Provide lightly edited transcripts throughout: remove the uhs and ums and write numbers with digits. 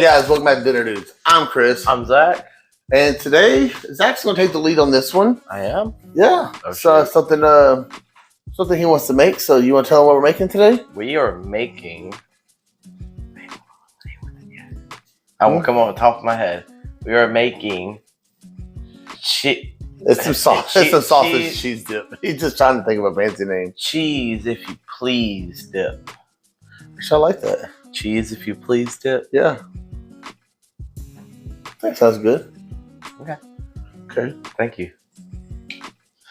Hey guys, welcome back to Dinner Dudes. I'm Chris. I'm Zach. And today, Zach's going to take the lead on this one. I am? Yeah. Oh, so something he wants to make. So you want to tell him what we're making today? We are making... I won't come on the top of my head. We are making... It's some sausage cheese dip. He's just trying to think of a fancy name. Cheese, if you please, dip. Actually, I like that. Cheese, if you please, dip. Yeah. That sounds good. Okay. Thank you.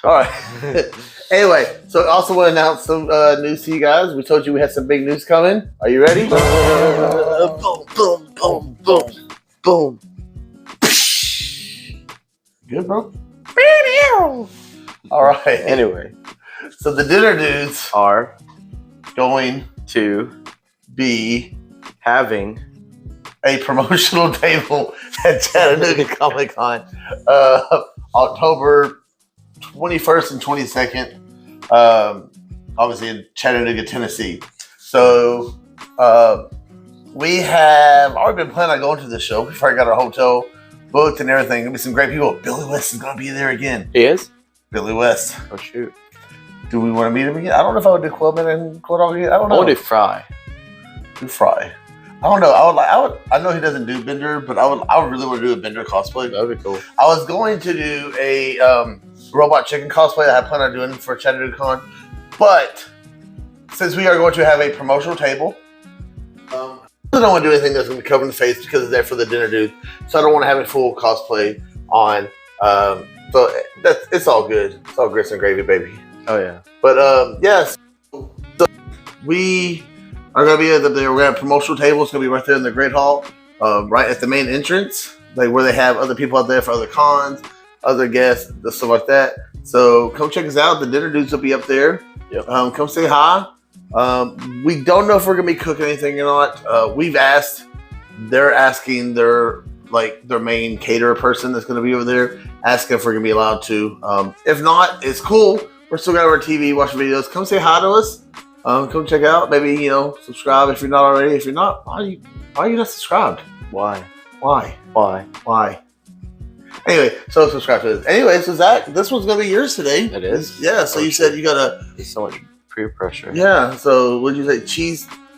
All right. Anyway, so I also want to announce some news to you guys. We told you we had some big news coming. Are you ready? Boom, boom, boom, boom, boom. Good, bro. All right. Anyway, so the Dinner Dudes are going to be having a promotional table at Chattanooga Comic Con, October 21st and 22nd, obviously in Chattanooga, Tennessee. So we have already been planning on going to this show. We've already got our hotel booked and everything. There'll be some great people. Billy West is going to be there again. He is? Billy West. Oh, shoot. Do we want to meet him again? I don't know if I would do Quillman and Quidog again. I don't know. I want to do Fry. Do Fry. I don't know. I know he doesn't do Bender, but I would really want to do a Bender cosplay. That'd be cool. I was going to do a Robot Chicken cosplay that I plan on doing for Chattanooga Con, but since we are going to have a promotional table, I don't want to do anything that's going to be covering the face because it's there for the Dinner Dude. So I don't want to have a full cosplay on. So it's all good. It's all grits and gravy, baby. Oh yeah. But yes, so we are going to be at we're going to have a promotional table. It's going to be right there in the Great Hall, right at the main entrance, like where they have other people out there for other cons, other guests, stuff like that. So come check us out. The Dinner Dudes will be up there. Yep. Come say hi. We don't know if we're going to be cooking anything or not. We've asked. They're asking their main caterer person that's going to be over there, asking if we're going to be allowed to. If not, it's cool. We're still got our TV, watch videos. Come say hi to us. Come check out. Maybe, subscribe if you're not already. If you're not, why are you not subscribed? Why? Anyway, so subscribe to us. Anyway, so Zach, this one's gonna be yours today. It is? Yeah. So you said you gotta. There's so much peer pressure. Yeah. So what did you say?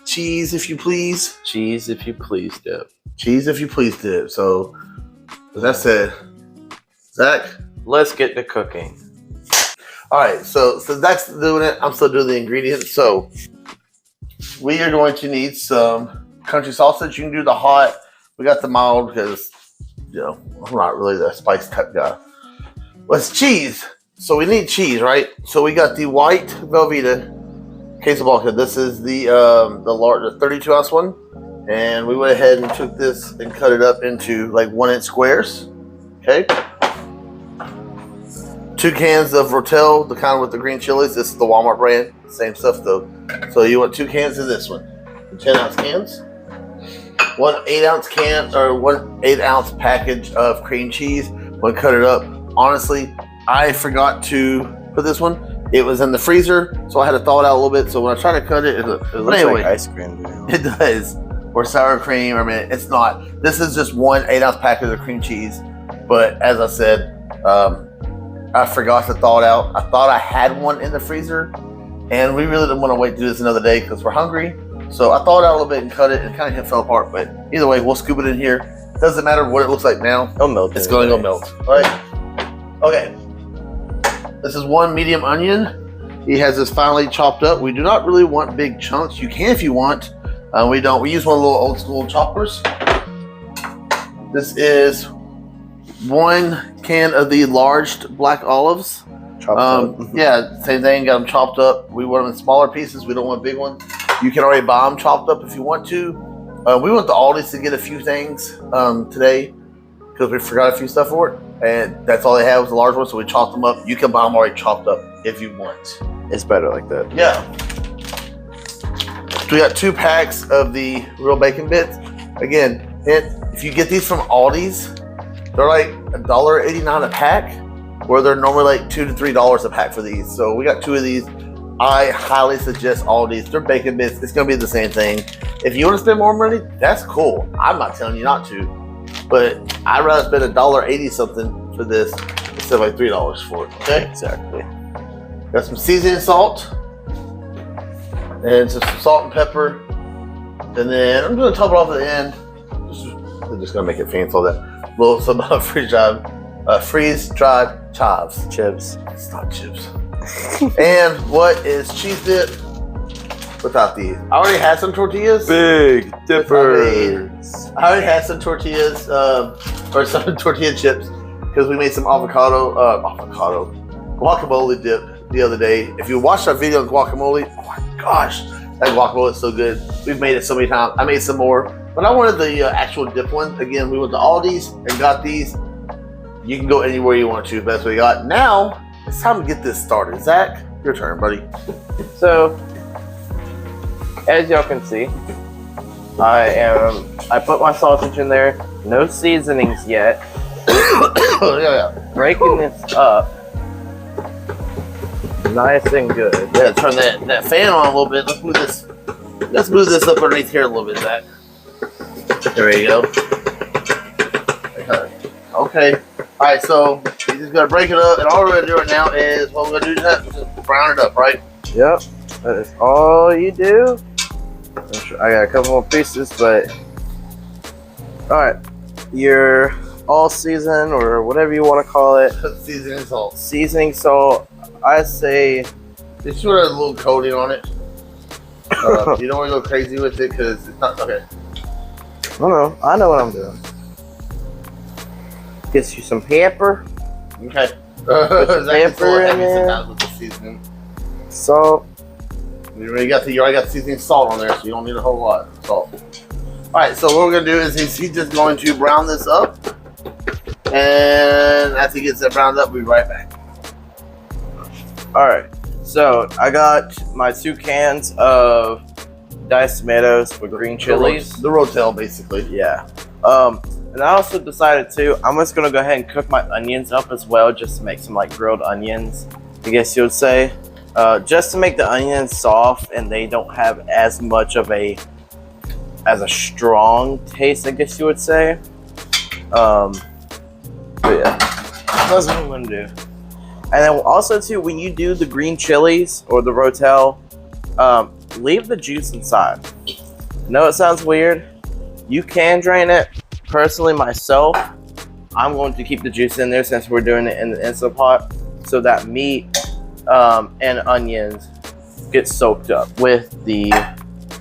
Cheese, if you please. Cheese, if you please, dip. Cheese, if you please, dip. So with that said, Zach, let's get to cooking. All right, so Zach's doing it. I'm still doing the ingredients. So we are going to need some country sausage. You can do the hot. We got the mild because, I'm not really the spice type guy. What's cheese? So we need cheese, right? So we got the white Velveeta queso. This is the large, the 32 ounce one, and we went ahead and took this and cut it up into like 1 inch squares. Okay. 2 cans of Rotel, the kind with the green chilies. This is the Walmart brand. Same stuff though. So you want 2 cans of this one. 10 ounce cans. 1 8 ounce can or 1 8 ounce package of cream cheese. When cut it up. Honestly, I forgot to put this one. It was in the freezer, so I had to thaw it out a little bit. So when I try to cut it, it looks like ice cream. It does. Or sour cream. I mean, it's not. This is just 1 8 ounce package of cream cheese. But as I said, I forgot to thaw it out. I thought I had one in the freezer, and we really didn't want to wait to do this another day because we're hungry. So I thawed it out a little bit and cut it, and it kind of fell apart. But either way, we'll scoop it in here. Doesn't matter what it looks like now. It'll melt. It's going to go melt. All right. Okay. This is 1 medium onion. He has this finely chopped up. We do not really want big chunks. You can if you want. We don't. We use one of the little old school choppers. This is 1 can of the large black olives. Yeah, same thing. Got them chopped up. We want them in smaller pieces. We don't want big ones. You can already buy them chopped up if you want to. We went to Aldi's to get a few things today because we forgot a few stuff for it, and that's all they had was the large one. So we chopped them up. You can buy them already chopped up if you want. It's better like that. Yeah. So we got 2 packs of the real bacon bits. Again, if you get these from Aldi's, they're like $1.89 a pack, where they're normally like $2 to $3 a pack for these. So we got 2 of these. I highly suggest Aldi's. Their bacon bits, it's going to be the same thing. If you want to spend more money, that's cool. I'm not telling you not to. But I'd rather spend $1.80 something for this instead of like $3 for it. Okay? Exactly. Got some seasoning salt. And some salt and pepper. And then I'm going to top it off at the end. I'm just going to make it fancy all that. Little some freeze-dried chives. Chips. It's not chips. And what is cheese dip without these? I already had some tortillas. Big dippers. I already had some tortillas, or some tortilla chips, because we made some guacamole dip the other day. If you watched our video on guacamole, oh my gosh, that guacamole is so good. We've made it so many times. I made some more, but I wanted the actual dip one. Again, we went to Aldi's and got these. You can go anywhere you want to. That's what we got. Now, it's time to get this started. Zach, your turn, buddy. So, as y'all can see, I put my sausage in there. No seasonings yet. Yeah. Breaking this up. Nice and good. Yeah, turn that fan on a little bit. Let's move this up underneath here a little bit, Zach. There you go. Okay. Alright, so you just gotta break it up, and all we're gonna do right now is what we're gonna do is just brown it up, right? Yep. That is all you do. I got a couple more pieces, but alright. Your all season or whatever you want to call it. Seasoning salt. Seasoning salt. I say Just put a little coating on it. You don't want to go crazy with it because it's not okay. No, I know what I'm doing. Get you some pepper. Okay. Put the pepper in there. Sometimes with the seasoning. Salt. You already got the seasoning salt on there, so you don't need a whole lot of salt. All right, so what we're gonna do is he's just going to brown this up, and after he gets that browned up, we'll be right back. All right. So I got my 2 cans of diced tomatoes with green chilies. The Rotel, basically. Yeah. And I also decided too, I'm just gonna go ahead and cook my onions up as well, just to make some like grilled onions, I guess you would say. Just to make the onions soft and they don't have as much of a strong taste, I guess you would say. But yeah, that's what I'm gonna do. And then also too, when you do the green chilies or the Rotel, leave the juice inside. I know it sounds weird. You can drain it. Personally, myself, I'm going to keep the juice in there since we're doing it in the Instant Pot, so that meat and onions get soaked up with the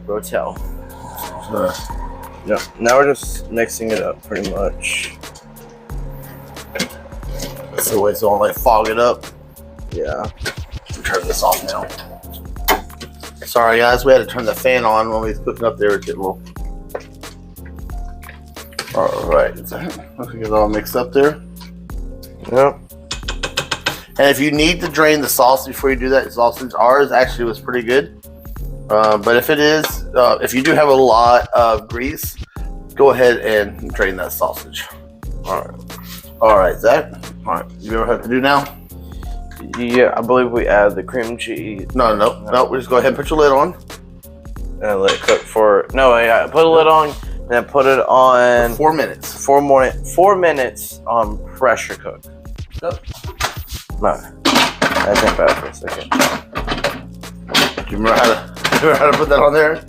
Rotel. Yeah. Now we're just mixing it up pretty much. So wait, so I'll like fog it up. Yeah. Turn this off now. Sorry guys, we had to turn the fan on when we was cooking up there. It get a little. All right, let's get it all mixed up there. Yep. And if you need to drain the sauce before you do that, sausage, ours actually was pretty good. But if it is, if you do have a lot of grease, go ahead and drain that sausage. All right, Zach. All right, you ever have to do now? Yeah, I believe we add the cream cheese. No. We just go ahead and put your lid on. And let it cook for put a lid on and then put it on 4 minutes. 4 minutes on pressure cook. Yep. No, I think about it for a second. Do you remember how to put that on there?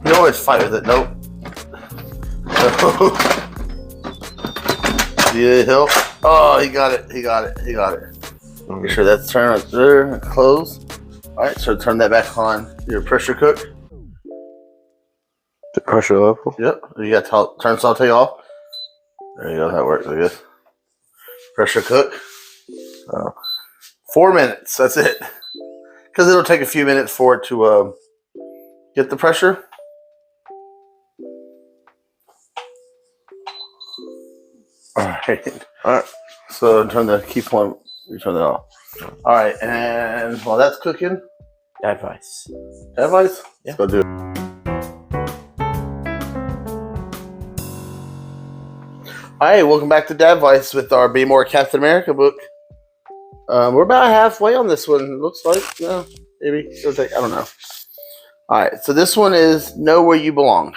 You always fight with it. Nope. Did it help? Oh, he got it. Make sure that's turned up there. Close. All right, so turn that back on your pressure cook. The pressure level? Yep. You got to turn saute off. There you go. That works, I guess. Pressure cook. 4 minutes. That's it. Because it'll take a few minutes for it to get the pressure. All right. So turn the key point. You turn that off. All right, and while that's cooking, Advice. advice. Yeah. Let's go do it. All right, welcome back to Dadvice with our Be More Captain America book. We're about halfway on this one. It looks like. Yeah. maybe. It was like, I don't know. All right, so this one is Know Where You Belong.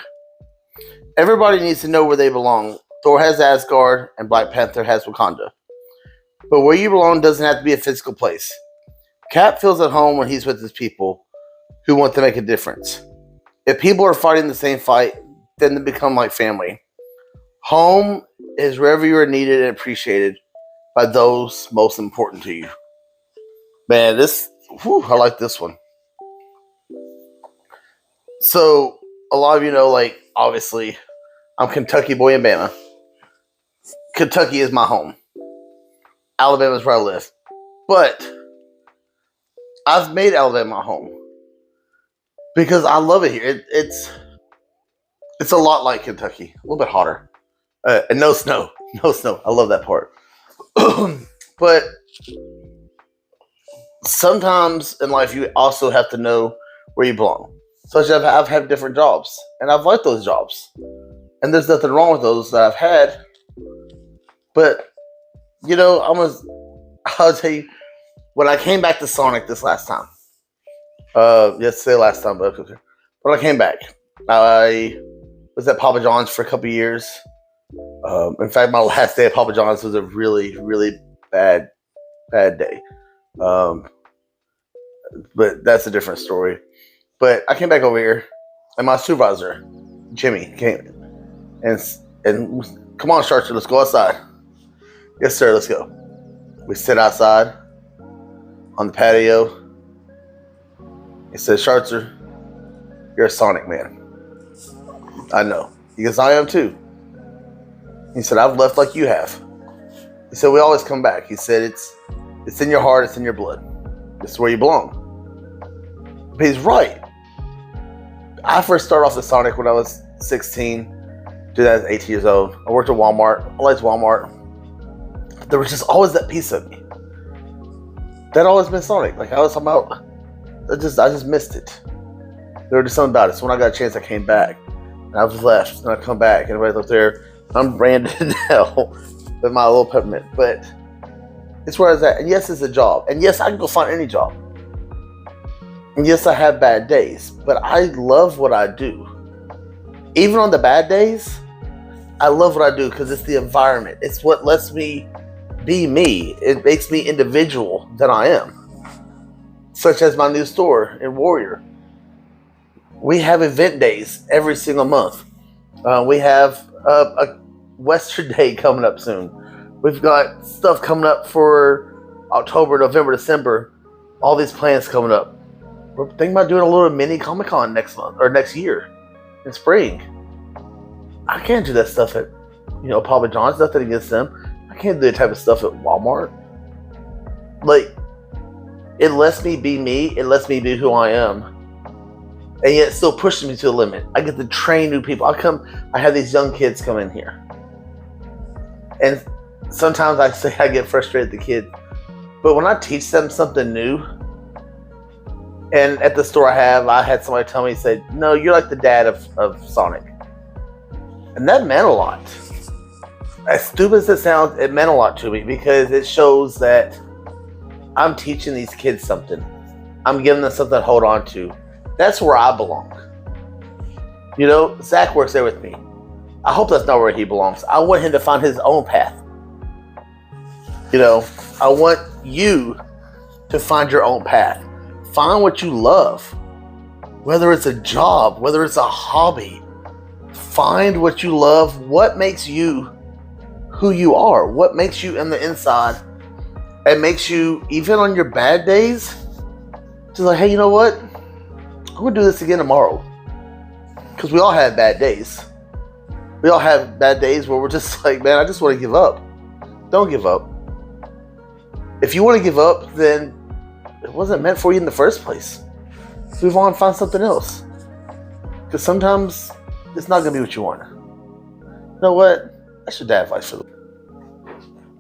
Everybody needs to know where they belong. Thor has Asgard, and Black Panther has Wakanda. But where you belong doesn't have to be a physical place. Cap feels at home when he's with his people who want to make a difference. If people are fighting the same fight, then they become like family. Home is wherever you are needed and appreciated by those most important to you. Man, I like this one. So, a lot of you know, like, obviously, I'm Kentucky boy in Bama. Kentucky is my home. Alabama is where I live. But I've made Alabama my home because I love it here. It's a lot like Kentucky, a little bit hotter, and no snow. No snow. I love that part. But sometimes in life, you also have to know where you belong. Such as I've had different jobs, and I've liked those jobs, and there's nothing wrong with those that I've had. But you know, I'll tell you, when I came back to Sonic this last time, yesterday last time, but when I came back, I was at Papa John's for a couple years. In fact, my last day at Papa John's was a really, really bad day. But that's a different story. But I came back over here, and my supervisor, Jimmy, came and come on, Sharcher, let's go outside. Yes, sir, let's go. We sit outside on the patio. He said, Sharcher, you're a Sonic man. I know. He goes, I am too. He said, I've left like you have. He said, we always come back. He said, it's in your heart, it's in your blood. This is where you belong. But he's right. I first started off with Sonic when I was 16. Dude, I was 18 years old. I worked at Walmart. I liked Walmart. There was just always that piece of me. That always been Sonic. Like I was talking about, I just missed it. There was just something about it. So when I got a chance, I came back. And I was left. And I come back. And everybody's up there. I'm branded now with my little peppermint. But it's where I was at. And yes, it's a job. And yes, I can go find any job. And yes, I have bad days. But I love what I do. Even on the bad days, I love what I do because it's the environment. It's what lets me be me. It makes me individual than I am. Such as my new store in Warrior. We have event days every single month. We have a Western Day coming up soon. We've got stuff coming up for October, November, December. All these plans coming up. We're thinking about doing a little mini Comic-Con next month or next year in spring. I can't do that stuff at, Papa John's. Nothing against them. I can't do that type of stuff at Walmart. Like, it lets me be me. It lets me be who I am. And yet it still pushes me to the limit. I get to train new people. I have these young kids come in here. And sometimes I say I get frustrated at the kids. But when I teach them something new, and at the store I had somebody tell me, said, no, you're like the dad of Sonic. And that meant a lot. As stupid as it sounds, it meant a lot to me because it shows that I'm teaching these kids something. I'm giving them something to hold on to. That's where I belong. Zach works there with me. I hope that's not where he belongs. I want him to find his own path. I want you to find your own path. Find what you love. Whether it's a job, whether it's a hobby. Find what you love. What makes you who you are? What makes you in the inside? It makes you, even on your bad days, just like, hey, you know what? I'm going to do this again tomorrow. Because we all have bad days. We all have bad days where we're just like, man, I just want to give up. Don't give up. If you want to give up, then it wasn't meant for you in the first place. Move on and find something else. Because sometimes it's not going to be what you want. You know what? That's your dad advice for them.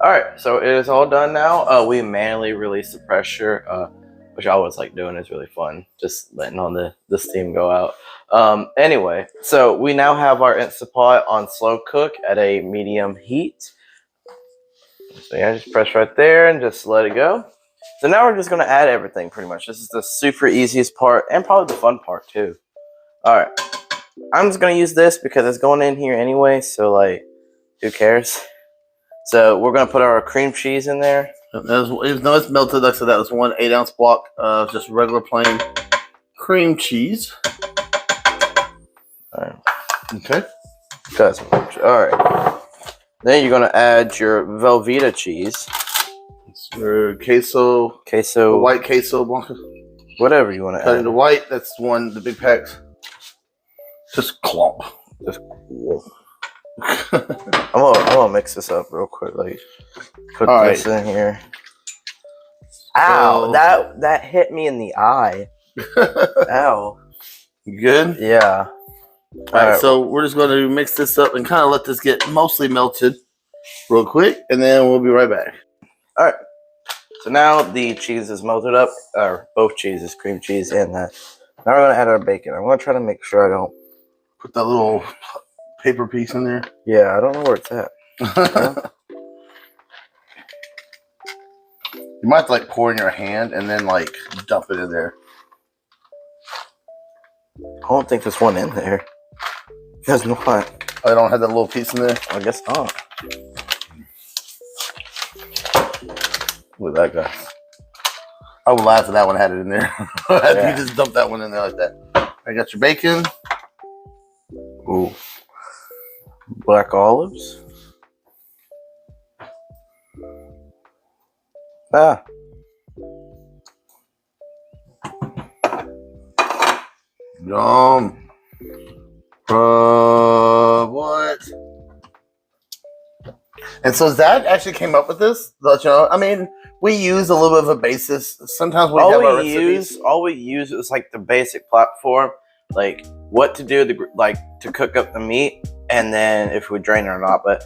Alright, so it is all done now. We manually released the pressure, which I always like doing. It's really fun. Just letting all the steam go out. Anyway, so we now have our Instapot on slow cook at a medium heat. So yeah, just press right there and just let it go. So now we're just gonna add everything pretty much. This is the super easiest part and probably the fun part too. All right, I'm just gonna use this because it's going in here anyway. So like, who cares? So we're gonna put our cream cheese in there. It's melted. Like I said, that was 1 8-ounce block of just regular plain cream cheese. All right. Okay. All right. Then you're gonna add your Velveeta cheese. Your queso, white queso blanca. Whatever you want to Cut add. into white. That's the big packs. Just clump. I'm gonna mix this up real quick. Like, put All this in here. Ow! That hit me in the eye. Ow. You good? Yeah. All right. So we're just going to mix this up and kind of let this get mostly melted, real quick, and then we'll be right back. All right. So now the cheese is melted up, or both cheeses, cream cheese and that. Now we're gonna add our bacon. I'm gonna try to make sure I don't put that little paper piece in there. Yeah, I don't know where it's at. You might have to like pour in your hand and then like dump it in there. I don't think there's one in there. There's not. I don't have that little piece in there. I guess not. Look at that guy. I would laugh if that one had it in there. Yeah. You just dump that one in there like that. I got your bacon. Ooh. Black olives. Ah. Yum. What? And so Zach actually came up with this. Let you know. I mean, we use a little bit of a basis. Sometimes we have our recipes. All we use is like the basic platform, like what to do to cook up the meat, and then if we drain it or not. But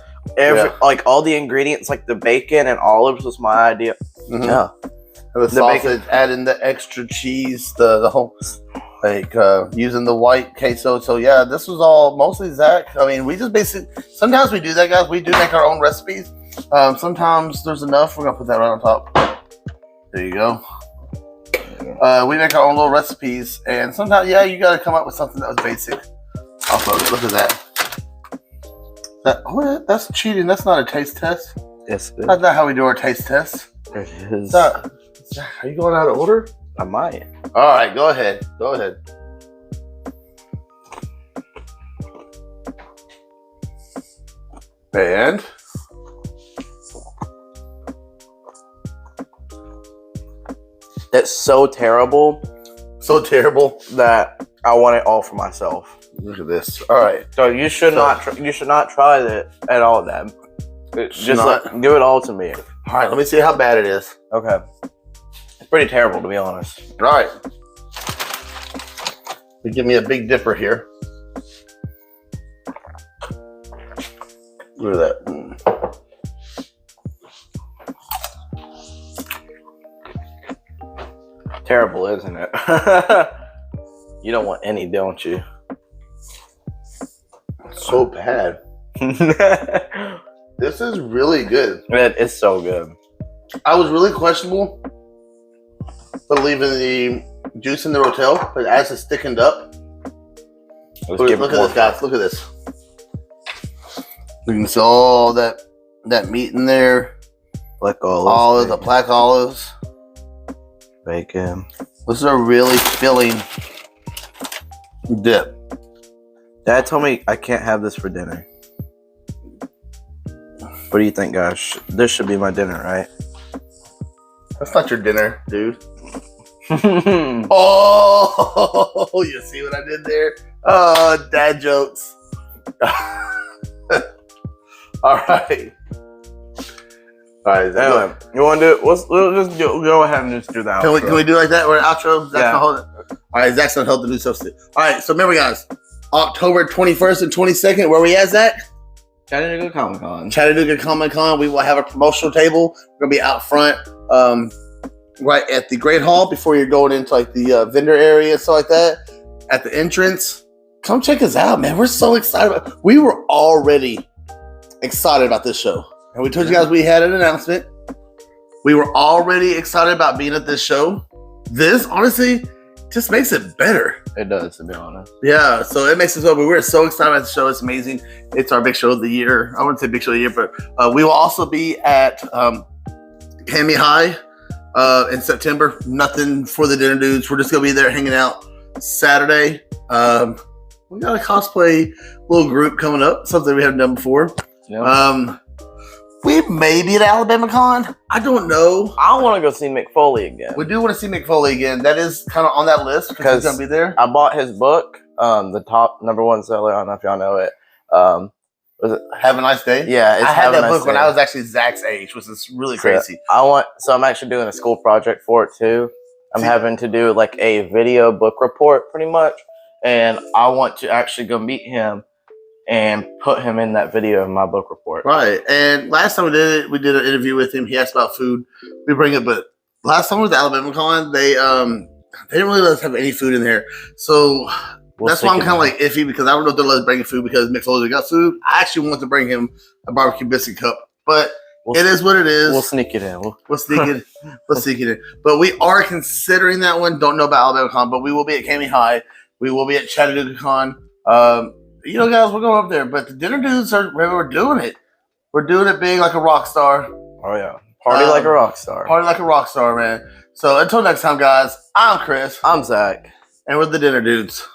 like all the ingredients, like the bacon and olives, was my idea. Mm-hmm. Yeah, the sausage, add in the extra cheese, the whole using the white queso. So yeah, this was all mostly Zach. I mean, we just basically sometimes we do that, guys. We do make our own recipes. Sometimes there's enough. We're gonna put that right on top. There you go. We make our own little recipes, and sometimes you got to come up with something that was basic. Also, look at that. That's cheating. That's not a taste test. Yes, it is. That's not how we do our taste tests. It is. Are you going out of order? I might. All right, go ahead. Go ahead. And it's so terrible. So terrible that I want it all for myself. Look at this. All right. So you should not try it at all, Dad. Just give it all to me. All right. Let me see how bad it is. Okay. It's pretty terrible, to be honest. All right. Give me a Big Dipper here. Look at that. Terrible, isn't it? You don't want any, don't you? So bad. This is really good. It's so good. I was really questionable for leaving the juice in the Rotel, but as it's thickened up, look at this, guys. Look at this. You can see all that meat in there. Black olives. The black olives. Bacon. This is a really filling dip. Dad told me I can't have this for dinner. What do you think, guys? This should be my dinner, right? That's not your dinner, dude. Oh, you see what I did there? Oh, dad jokes. All right. Anyway, you want to do it? We'll just go ahead and just do that. Can we do it like that? We're outro. Zach's gonna hold it. All right, Zach's gonna hold the new substitute. All right, so remember, guys, October 21st and 22nd. Where we at, Zach? Chattanooga Comic Con. Chattanooga Comic Con. We will have a promotional table. We're gonna be out front, right at the Great Hall before you're going into like the vendor area and stuff like that. At the entrance, come check us out, man. We're so excited. We were already excited about this show. And we told you guys we had an announcement. We were already excited about being at this show. This, honestly, just makes it better. It does, to be honest. Yeah, so it makes us so. We're so excited about the show. It's amazing. It's our big show of the year. I wouldn't say big show of the year, but we will also be at Cami High in September. Nothing for the dinner dudes. We're just gonna be there hanging out Saturday. We got a cosplay little group coming up. Something we haven't done before. Yep. We may be at Alabama Con. I don't know. I want to go see McFoley again. We do want to see McFoley again. That is kind of on that list because he's gonna be there. I bought his book, the top #1 seller. I don't know if y'all know it. Was it Have a Nice Day? Yeah, I had that book when I was actually Zach's age, which is really crazy. So I'm actually doing a school project for it too. I'm having to do like a video book report pretty much, and I want to actually go meet him and put him in that video of my book report. Right. And last time we did an interview with him. He asked about food. We bring it, but last time was the Alabama Con. They didn't really let us have any food in there. So that's why I'm kind of like iffy because I don't know if they'll let us bring food because McFoley got food. I actually want to bring him a barbecue biscuit cup, but it is what it is. We'll sneak it in. We'll sneak it. We'll sneak it in. But we are considering that one. Don't know about Alabama Con, but we will be at Cami High. We will be at Chattanooga Con. Guys, we're going up there. But the dinner dudes we're doing it. We're doing it big like a rock star. Oh yeah, party like a rock star. Party like a rock star, man. So until next time, guys. I'm Chris. I'm Zach, and we're the dinner dudes.